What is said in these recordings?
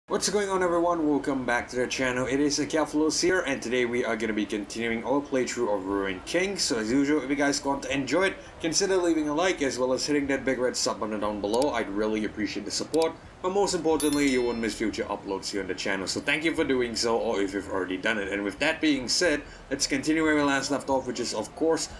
What's going on, everyone? Welcome back to the channel. It is Akelphalos here, and today we are going to be continuing our playthrough of Ruined King. So as usual, if you guys want to enjoy it, consider leaving a like as well as hitting that big red sub button down below. I'd really appreciate the support, but most importantly, you won't miss future uploads here on the channel. So thank you for doing so, or if you've already done it. And with that being said, let's continue where we last left off, which is of course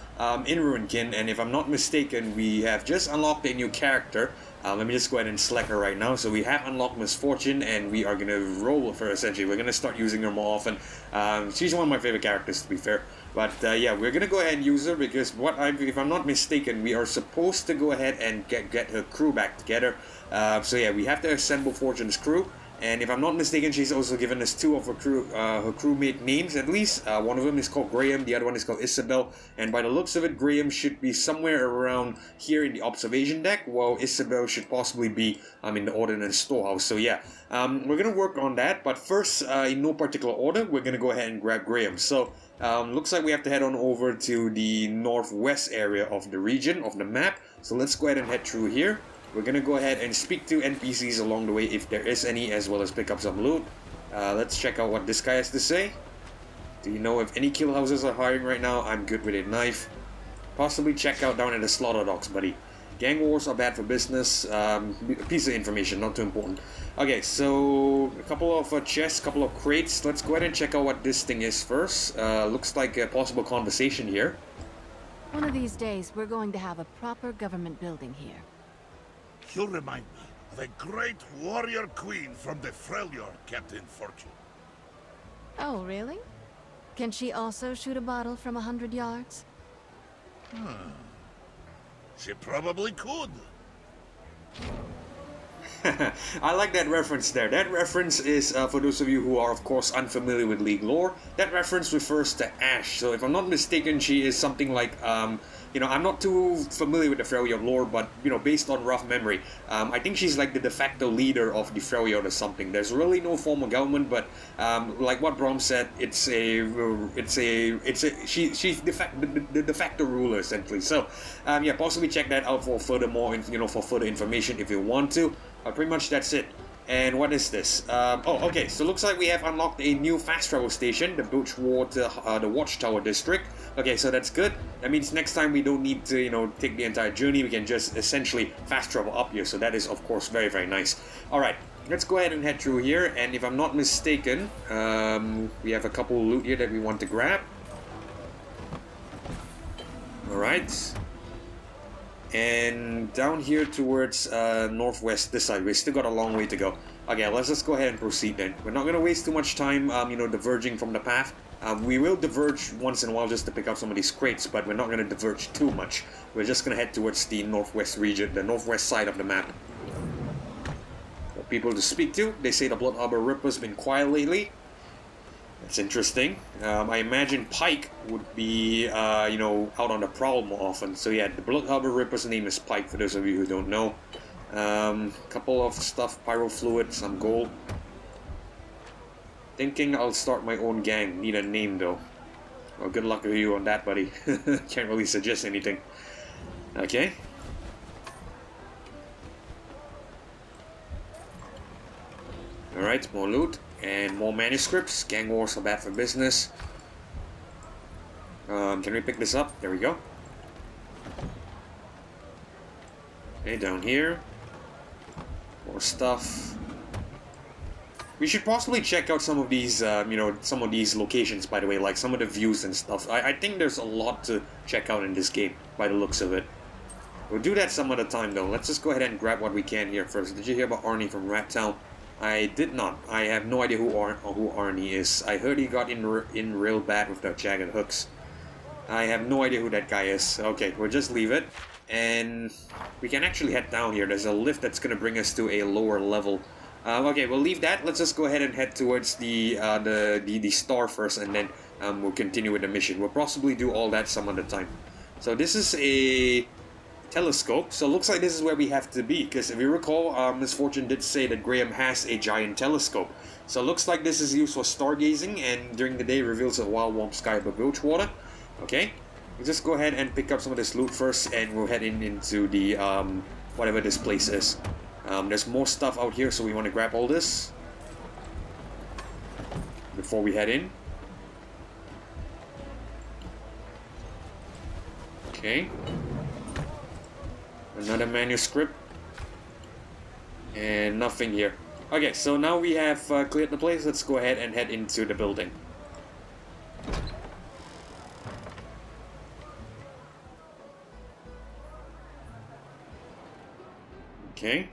in Ruined King. And if I'm not mistaken, we have just unlocked a new character. Let me just go ahead and select her right now. So we have unlocked Misfortune, and we are going to roll with her essentially. We're going to start using her more often. She's one of my favorite characters, to be fair. But yeah, we're going to go ahead and use her because if I'm not mistaken, we are supposed to go ahead and get her crew back together. So yeah, we have to assemble Fortune's crew. And if I'm not mistaken, she's also given us two of her crewmate names at least. One of them is called Graham, the other one is called Isabel. And by the looks of it, Graham should be somewhere around here in the observation deck, while Isabel should possibly be in the ordnance storehouse. So yeah, we're going to work on that. But first, in no particular order, we're going to go ahead and grab Graham. So looks like we have to head on over to the northwest area of the region, of the map. So let's go ahead and head through here. We're gonna go ahead and speak to NPCs along the way if there is any, as well as pick up some loot. Let's check out what this guy has to say. Do you know if any kill houses are hiring right now? I'm good with a knife. Possibly check out down at the slaughter docks, buddy. Gang wars are bad for business. A piece of information, not too important. Okay, so a couple of chests, couple of crates. Let's go ahead and check out what this thing is first. Looks like a possible conversation here. One of these days, we're going to have a proper government building here. You remind me of a great warrior queen from the Freljord, Captain Fortune. Oh, really? Can she also shoot a bottle from 100 yards? She probably could. I like that reference there. That reference is, for those of you who are of course unfamiliar with League lore, that reference refers to Ashe. So if I'm not mistaken, she is something like, you know, I'm not too familiar with the Freljord lore, but, you know, based on rough memory, I think she's like the de facto leader of the Freljord or something. There's really no formal government, but like what Brom said, she's the de facto ruler essentially. So yeah, possibly check that out for furthermore, you know, for further information if you want to. Pretty much that's it. And what is this? Oh, okay, so looks like we have unlocked a new fast travel station, the the Watchtower District. Okay, so that's good. That means next time we don't need to, you know, take the entire journey. We can just essentially fast travel up here. So that is, of course, very, very nice. Alright, let's go ahead and head through here. And if I'm not mistaken, we have a couple of loot here that we want to grab. Alright. And down here towards northwest this side, we still got a long way to go. Okay, let's just go ahead and proceed then. We're not going to waste too much time, you know, diverging from the path. We will diverge once in a while just to pick up some of these crates, but we're not going to diverge too much. We're just going to head towards the northwest region, the northwest side of the map. Got people to speak to. They say the Blood Harbor Ripper's been quiet lately. That's interesting. I imagine Pike would be, you know, out on the prowl more often. So yeah, the Blood Harbor Ripper's name is Pike, for those of you who don't know. Couple of stuff, pyro fluid, some gold. Thinking I'll start my own gang. Need a name though. Well, good luck to you on that, buddy. Can't really suggest anything. Okay. Alright, more loot. And more manuscripts. Gang wars are bad for business. Can we pick this up? There we go. Okay, down here. More stuff. We should possibly check out some of these, you know, some of these locations, by the way, like some of the views and stuff. I think there's a lot to check out in this game, by the looks of it. We'll do that some other time, though. Let's just go ahead and grab what we can here first. Did you hear about Arnie from Rat Town? I did not. I have no idea who Arnie is. I heard he got in real bad with the jagged hooks. I have no idea who that guy is. Okay, we'll just leave it. And we can actually head down here. There's a lift that's going to bring us to a lower level. Okay, we'll leave that. Let's just go ahead and head towards the star first, and then we'll continue with the mission. We'll possibly do all that some other time. So this is a telescope, so it looks like this is where we have to be, because if you recall, Misfortune did say that Graham has a giant telescope. So it looks like this is used for stargazing, and during the day reveals a wild warm sky above Bilgewater. Okay, we'll just go ahead and pick up some of this loot first, and we'll head into the whatever this place is. There's more stuff out here, so we want to grab all this. before we head in. Okay. Another manuscript. And nothing here. Okay, so now we have cleared the place. Let's go ahead and head into the building. Okay.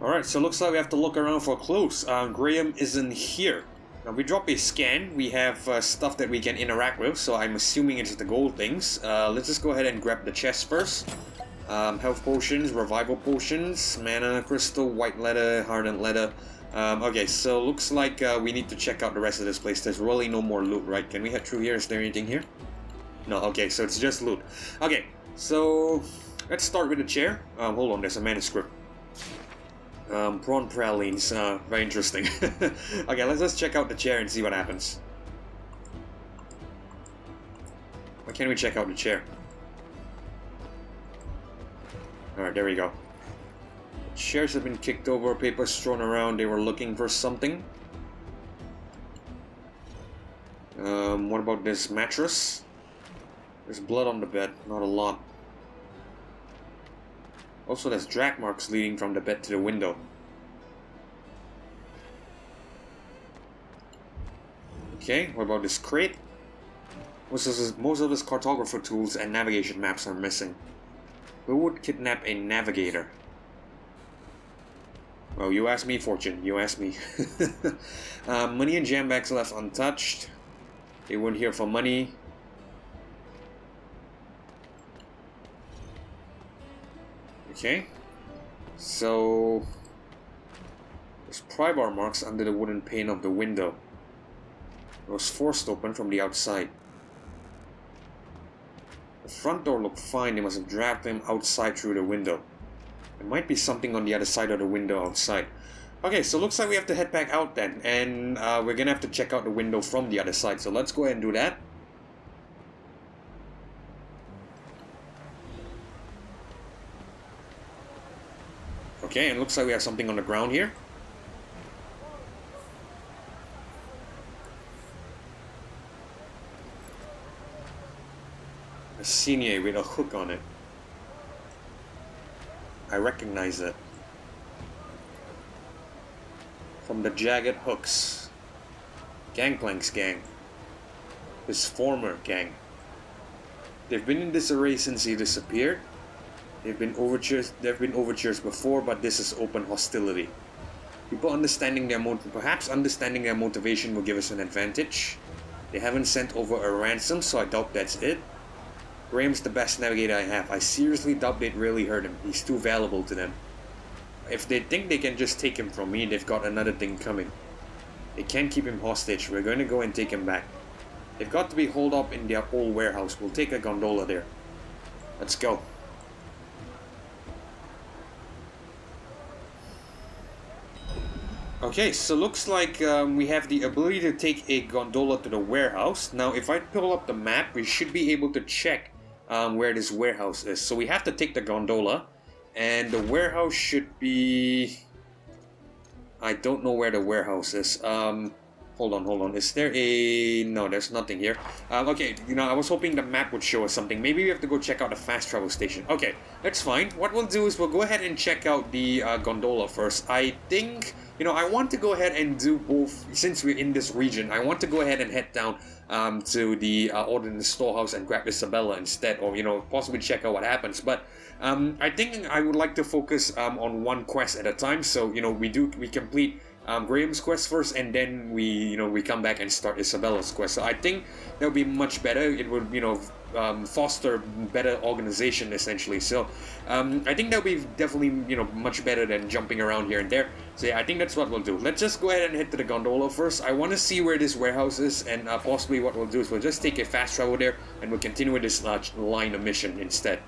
Alright, so looks like we have to look around for clues. Graham isn't here. Now we drop a scan, we have stuff that we can interact with, so I'm assuming it's the gold things. Let's just go ahead and grab the chest first. Health potions, revival potions, mana crystal, white leather, hardened leather. Okay, so looks like we need to check out the rest of this place. There's really no more loot, right? Can we head through here? Is there anything here? No, okay, so it's just loot. Okay, so let's start with the chair. Hold on, there's a manuscript. Prawn pralines, very interesting. Okay, let's just check out the chair and see what happens. Why can't we check out the chair? Alright, there we go. Chairs have been kicked over, papers thrown around, they were looking for something. What about this mattress? There's blood on the bed, not a lot. Also, there's drag marks leading from the bed to the window. Okay, what about this crate? Most of his cartographer tools and navigation maps are missing. Who would kidnap a navigator? Well, you ask me, Fortune. You ask me. Money and jam bags left untouched. They weren't here for money. Okay, so there's pry bar marks under the wooden pane of the window. It was forced open from the outside. The front door looked fine. They must have dragged him outside through the window. There might be something on the other side of the window outside. Okay, so looks like we have to head back out then, and we're gonna have to check out the window from the other side. So let's go ahead and do that. Okay, and it looks like we have something on the ground here. A signet with a hook on it. I recognize it. From the jagged hooks. Gangplank's gang. His former gang. They've been in disarray since he disappeared. There have been overtures before, but this is open hostility. People understanding their perhaps understanding their motivation will give us an advantage. They haven't sent over a ransom, so I doubt that's it. Graham's the best navigator I have. I seriously doubt they'd really hurt him. He's too valuable to them. If they think they can just take him from me, they've got another thing coming. They can't keep him hostage. We're going to go and take him back. They've got to be holed up in their old warehouse. We'll take a gondola there. Let's go. Okay, so looks like we have the ability to take a gondola to the warehouse. Now, if I pull up the map, we should be able to check where this warehouse is. So we have to take the gondola, and the warehouse should be... I don't know where the warehouse is. Hold on. Is there a... No, there's nothing here. Okay, you know, I was hoping the map would show us something. Maybe we have to go check out the fast travel station. Okay, that's fine. What we'll do is we'll go ahead and check out the gondola first. I think... You know, I want to go ahead and do both, since we're in this region, I want to go ahead and head down to the Ordnance Storehouse and grab Isabella instead, or, you know, possibly check out what happens. But I think I would like to focus on one quest at a time, so, you know, we complete Graham's quest first, and then we come back and start Isabella's quest. So I think that would be much better. It would, you know, foster better organization essentially. So I think that would be definitely, you know, much better than jumping around here and there. So yeah, I think that's what we'll do. Let's just go ahead and head to the gondola first. I want to see where this warehouse is, and possibly what we'll do is we'll just take a fast travel there, and we'll continue with this line of mission instead.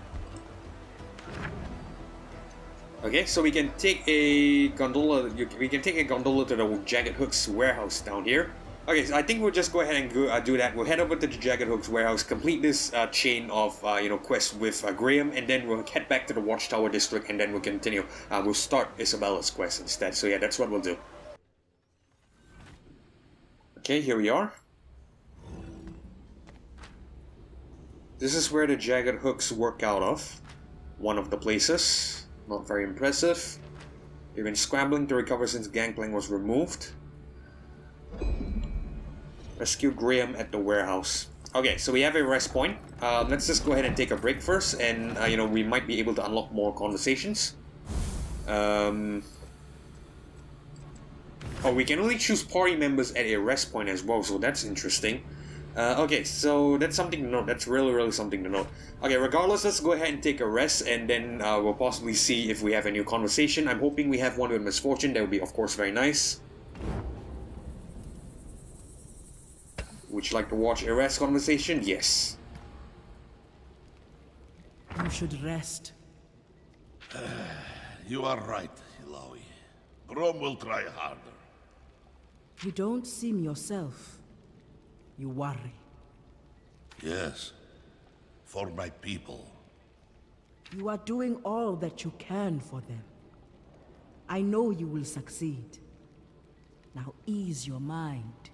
Okay, so we can take a gondola. We can take a gondola to the Jagged Hook's warehouse down here. Okay, so I think we'll just go ahead and do that. We'll head over to the Jagged Hook's warehouse, complete this chain of quests with Graham, and then we'll head back to the Watchtower district, and then we'll continue. We'll start Isabella's quest instead. So yeah, that's what we'll do. Okay, here we are. This is where the Jagged Hooks work out of. One of the places. Not very impressive. We've been scrambling to recover since Gangplank was removed. Rescue Graham at the warehouse. Okay, so we have a rest point. Let's just go ahead and take a break first, and we might be able to unlock more conversations. Oh, we can only choose party members at a rest point as well, so that's interesting. Okay, so that's something to note. That's really something to note. Okay, regardless, let's go ahead and take a rest, and then we'll possibly see if we have a new conversation. I'm hoping we have one with Misfortune. That would be, of course, very nice. Would you like to watch a rest conversation? Yes. You should rest. You are right, Ilaoi. Grom will try harder. You don't seem yourself. You worry. Yes. For my people. You are doing all that you can for them. I know you will succeed. Now ease your mind.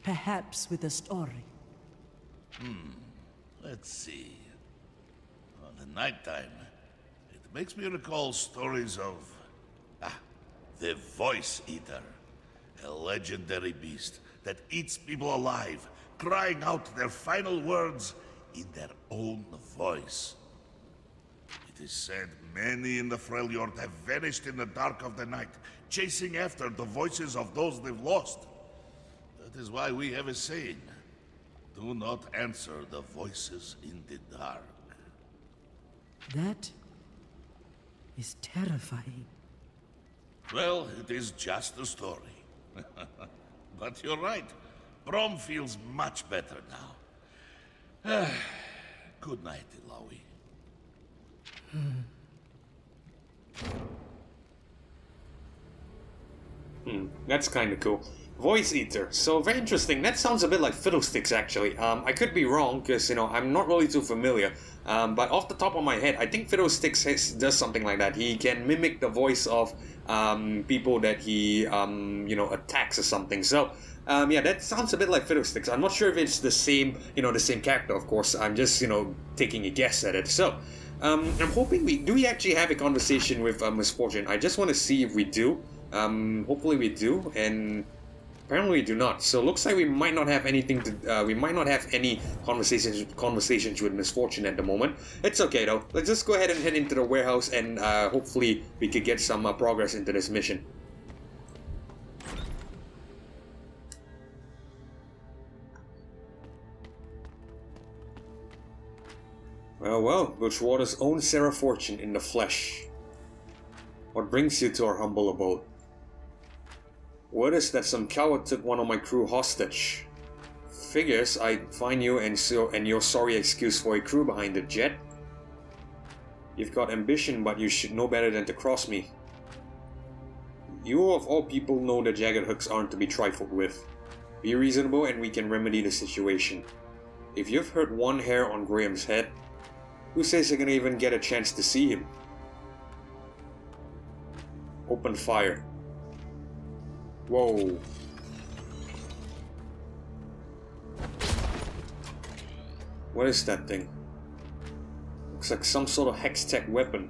Perhaps with a story. Let's see. On the nighttime, it makes me recall stories of... the Voice Eater. A legendary beast that eats people alive, crying out their final words in their own voice. It is said many in the Freljord have vanished in the dark of the night, chasing after the voices of those they've lost. That is why we have a saying, do not answer the voices in the dark. That is terrifying. Well, it is just a story. But you're right. Brom feels much better now. Good night, Ilaoi. That's kind of cool. Voice Eater. So, very interesting. That sounds a bit like Fiddlesticks, actually. I could be wrong, because, I'm not really too familiar. But off the top of my head, I think Fiddlesticks does something like that. He can mimic the voice of people that he, attacks or something. So, yeah, that sounds a bit like Fiddlesticks. I'm not sure if it's the same, the same character, of course. I'm just, taking a guess at it. So, I'm hoping do we actually have a conversation with Misfortune? I just want to see if we do. Hopefully we do, and apparently we do not. So it looks like we might not have anything to. We might not have any conversations with Misfortune at the moment. It's okay though. Let's just go ahead and head into the warehouse, and hopefully we could get some progress into this mission. Well, Bridgewater's own Sarah Fortune in the flesh. What brings you to our humble abode? Word is that some coward took one of my crew hostage. Figures I'd find you and your sorry excuse for a crew behind the jet. You've got ambition, but you should know better than to cross me. You of all people know the Jagged Hooks aren't to be trifled with. Be reasonable and we can remedy the situation. If you've hurt one hair on Graham's head, who says you're gonna even get a chance to see him? Open fire. Whoa. What is that thing? Looks like some sort of hex-tech weapon.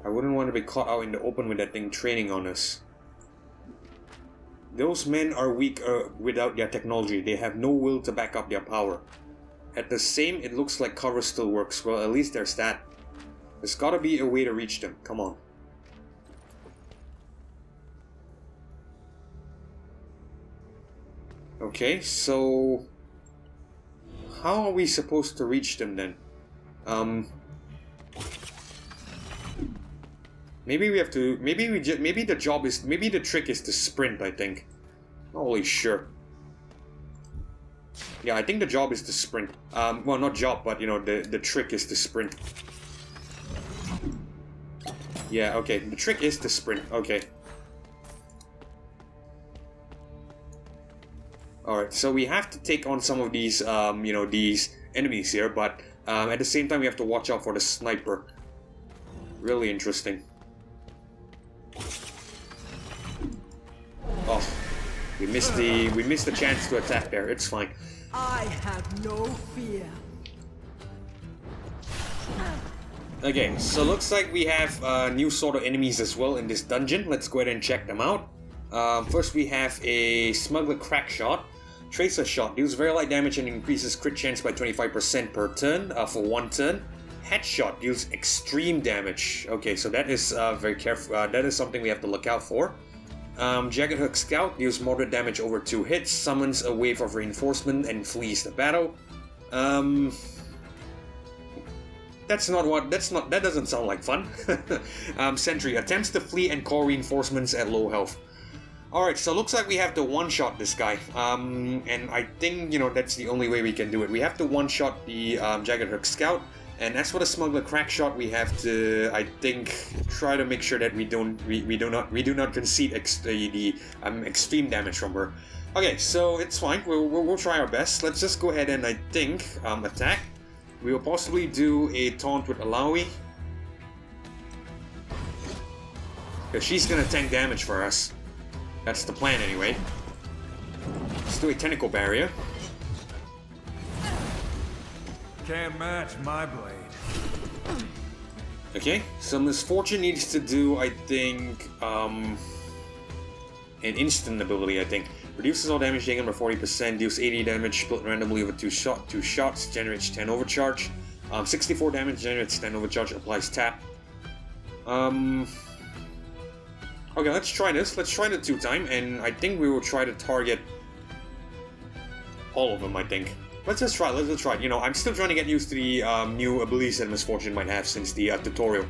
I wouldn't want to be caught out in the open with that thing training on us. Those men are weak without their technology. They have no will to back up their power. At the same, it looks like cover still works. Well, at least there's that. There's gotta be a way to reach them. Come on. Okay, so how are we supposed to reach them then? Maybe we have to. Maybe the trick is to sprint. I think. Not really sure. Yeah, I think the job is to sprint. Well, not job, but the trick is to sprint. Yeah, okay. The trick is to sprint. Okay. Alright, so we have to take on some of these, you know, these enemies here, but at the same time we have to watch out for the sniper. Really interesting. Oh, we missed the chance to attack there. It's fine. I have no fear. Okay, so looks like we have new sort of enemies as well in this dungeon. Let's go ahead and check them out. First we have a Smuggler Crack Shot. Tracer Shot deals very light damage and increases crit chance by 25% per turn for 1 turn. Headshot deals extreme damage. Okay, so that is very careful. That is something we have to look out for. Jagged Hook Scout deals moderate damage over 2 hits, summons a wave of reinforcement and flees the battle. That doesn't sound like fun. Sentry attempts to flee and call reinforcements at low health. Alright, so looks like we have to one-shot this guy. And I think, you know, that's the only way we can do it. We have to one-shot the Jagged Hook Scout. And as for the Smuggler Crack Shot, we have to, I think, try to make sure that we do not concede the extreme damage from her. Okay, so it's fine. We'll try our best. Let's just go ahead and, I think, attack. We will possibly do a taunt with Alawi. Because she's gonna tank damage for us. That's the plan anyway. Let's do a Tentacle Barrier. Can't match my blade. Okay, so Misfortune needs to do, I think, an instant ability, I think. Reduces all damage taken by 40%, deals 80 damage split randomly over 2 shots, generates 10 overcharge. 64 damage, generates 10 overcharge, applies tap. Okay, let's try this. Let's try the 2-time, and I think we will try to target all of them, I think. Let's just try, let's just try. You know, I'm still trying to get used to the new abilities that Misfortune might have since the tutorial.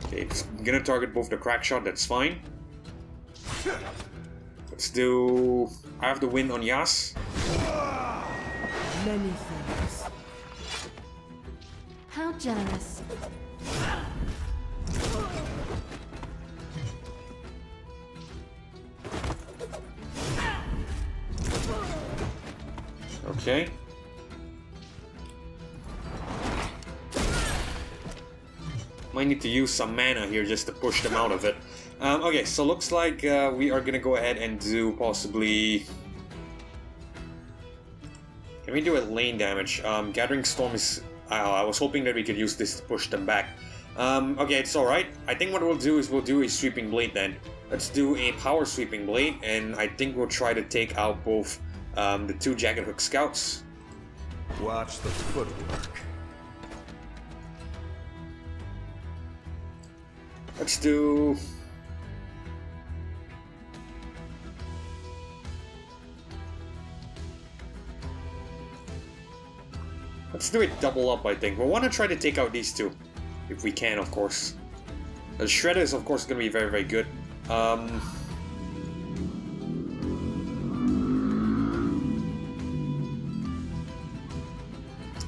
Okay, it's gonna target both the Crack Shot, that's fine. Let's do... I have the win on Yas. Many things. How generous. Okay. Might need to use some mana here just to push them out of it. Okay, so looks like we are gonna go ahead and do possibly... Can we do a lane damage? Gathering Storm is... I was hoping that we could use this to push them back. Okay, it's alright. I think what we'll do is we'll do a Sweeping Blade then. Let's do a Power Sweeping Blade, and I think we'll try to take out both the 2 Jagged Hook Scouts. Watch the footwork. Let's do... Let's do it double up, I think. We'll want to try to take out these 2. If we can, of course. The Shredder is, of course, going to be very, very good.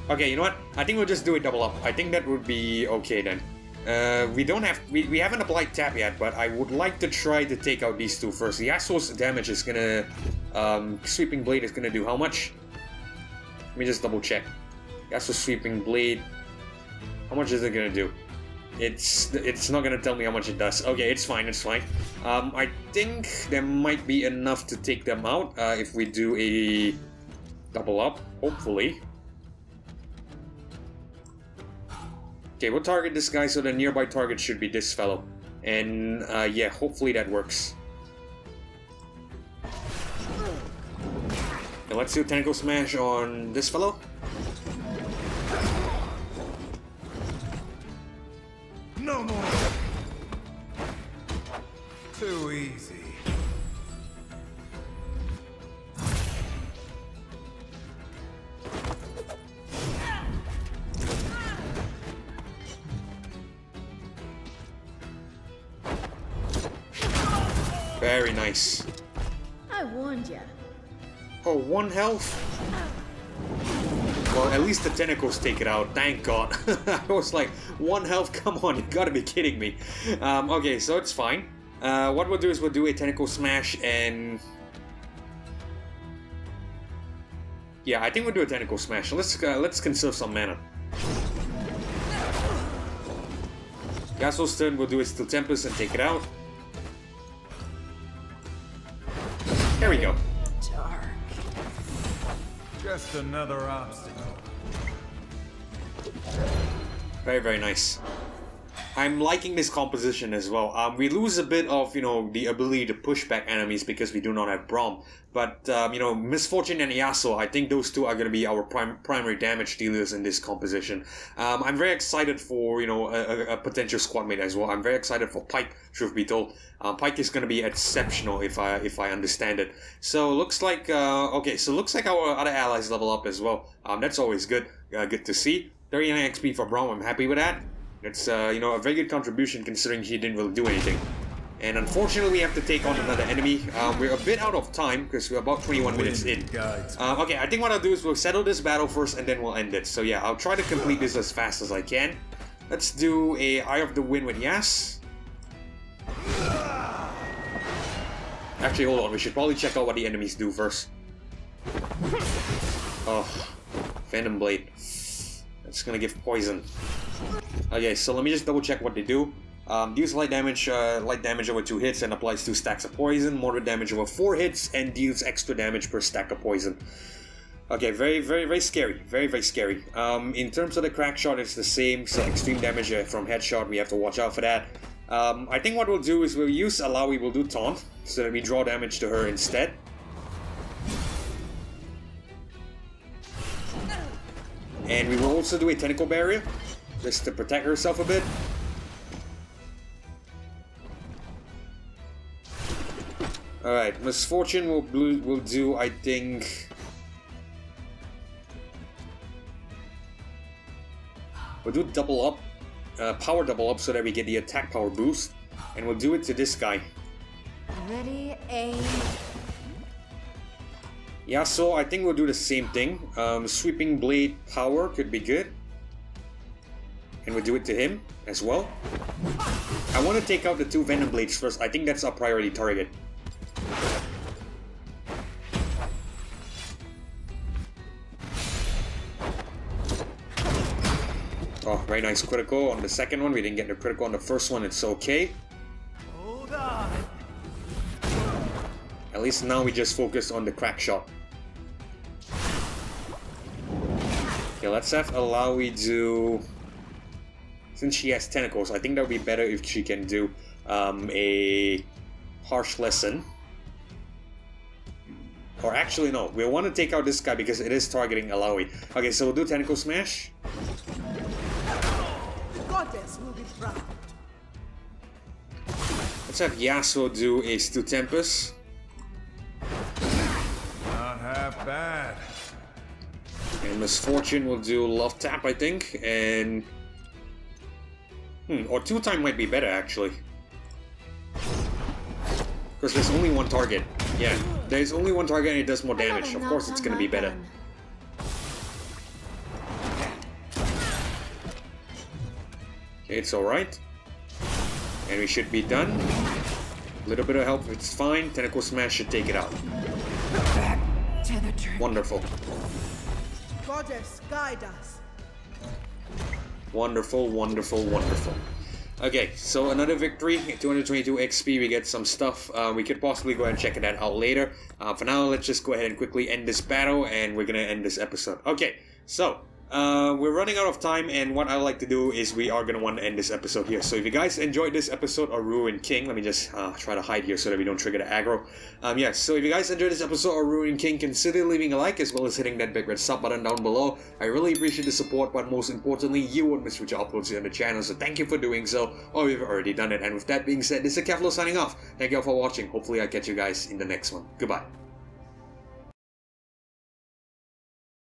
Okay, you know what? I think we'll just do it double up. I think that would be okay then. We haven't applied tap yet, but I would like to try to take out these 2 first. The Yasuo's damage is gonna... Sweeping Blade is gonna do how much? Let me just double check. Yasuo's Sweeping Blade... How much is it gonna do? It's not gonna tell me how much it does. Okay, it's fine, it's fine. I think there might be enough to take them out if we do a double up, hopefully. Okay, we'll target this guy, so the nearby target should be this fellow. And, yeah, hopefully that works. Now let's do Tentacle Smash on this fellow. No more. Too easy. Very nice. I warned ya. Oh, 1 health? Well, at least the tentacles take it out, thank God. I was like, 1 health, come on, you gotta be kidding me. Okay, so it's fine. What we'll do is we'll do a tentacle smash and... Yeah, I think we'll do a tentacle smash. Let's conserve some mana. Yasuo's turn, we'll do a Steel Tempest and take it out. There we go. Dark. Just another obstacle. Very, very nice. I'm liking this composition as well. We lose a bit of, you know, the ability to push back enemies because we do not have Braum. But, you know, Misfortune and Yasuo, I think those two are going to be our primary damage dealers in this composition. I'm very excited for, you know, a potential squad mate as well. I'm very excited for Pyke, truth be told. Pyke is going to be exceptional if I understand it. So, looks like, okay, so looks like our other allies level up as well. That's always good. Good to see. 39 XP for Braum, I'm happy with that. It's, you know, a very good contribution considering he didn't really do anything. And unfortunately, we have to take on another enemy. We're a bit out of time because we're about 21 minutes in. Okay, I think what I'll do is we'll settle this battle first and then we'll end it. So yeah, I'll try to complete this as fast as I can. Let's do a Eye of the Wind with Yas. Actually, hold on. We should probably check out what the enemies do first. Oh, Venom Blade. It's gonna give poison. Okay, so let me just double check what they do. Deals light damage over 2 hits and applies 2 stacks of poison, moderate damage over 4 hits, and deals extra damage per stack of poison. Okay, very, very, very scary. Very, very scary. In terms of the crack shot, it's the same, so extreme damage from headshot, we have to watch out for that. I think what we'll do is we'll use Alawi, we'll do Taunt, so that we draw damage to her instead. And we will also do a Tentacle Barrier, just to protect herself a bit. Alright, Misfortune will do, I think... We'll do double up, power double up so that we get the attack power boost. And we'll do it to this guy. Ready, aim. Yasuo, I think we'll do the same thing. Sweeping Blade power could be good. And we'll do it to him as well. I want to take out the 2 Venom Blades first. I think that's our priority target. Oh, very nice critical on the second one. We didn't get the critical on the first one. It's okay. Hold on. At least now we just focus on the crack shot. Okay, let's have Alawi do... Since she has tentacles, I think that would be better if she can do a harsh lesson. Or actually, no. We want to take out this guy because it is targeting Alawi. Okay, so we'll do Tentacle Smash. The goddess will be proud. Let's have Yasuo do a Steel Tempest. Not half bad. And Misfortune will do Love Tap, I think. And... or 2-time might be better, actually. Because there's only one target. Yeah, there's only one target and it does more damage. Of course it's gonna be better. Okay, it's alright. And we should be done. A little bit of help, it's fine. Tentacle Smash should take it out. Back to the truth. Wonderful. Goddess, guide us. Wonderful, wonderful, wonderful. Okay, so another victory, 222 XP, we get some stuff. We could possibly go ahead and check that out later. For now, let's just go ahead and quickly end this battle, and we're gonna end this episode. Okay, so, we're running out of time, and what I like to do is we are gonna want to end this episode here. So if you guys enjoyed this episode of Ruined King, let me just try to hide here so that we don't trigger the aggro. Yeah, so if you guys enjoyed this episode of Ruined King, consider leaving a like as well as hitting that big red sub button down below. I really appreciate the support, but most importantly, you won't miss future uploads here on the channel, so thank you for doing so, or you've already done it. And with that being said, this is Keflo signing off. Thank you all for watching. Hopefully I'll catch you guys in the next one. Goodbye.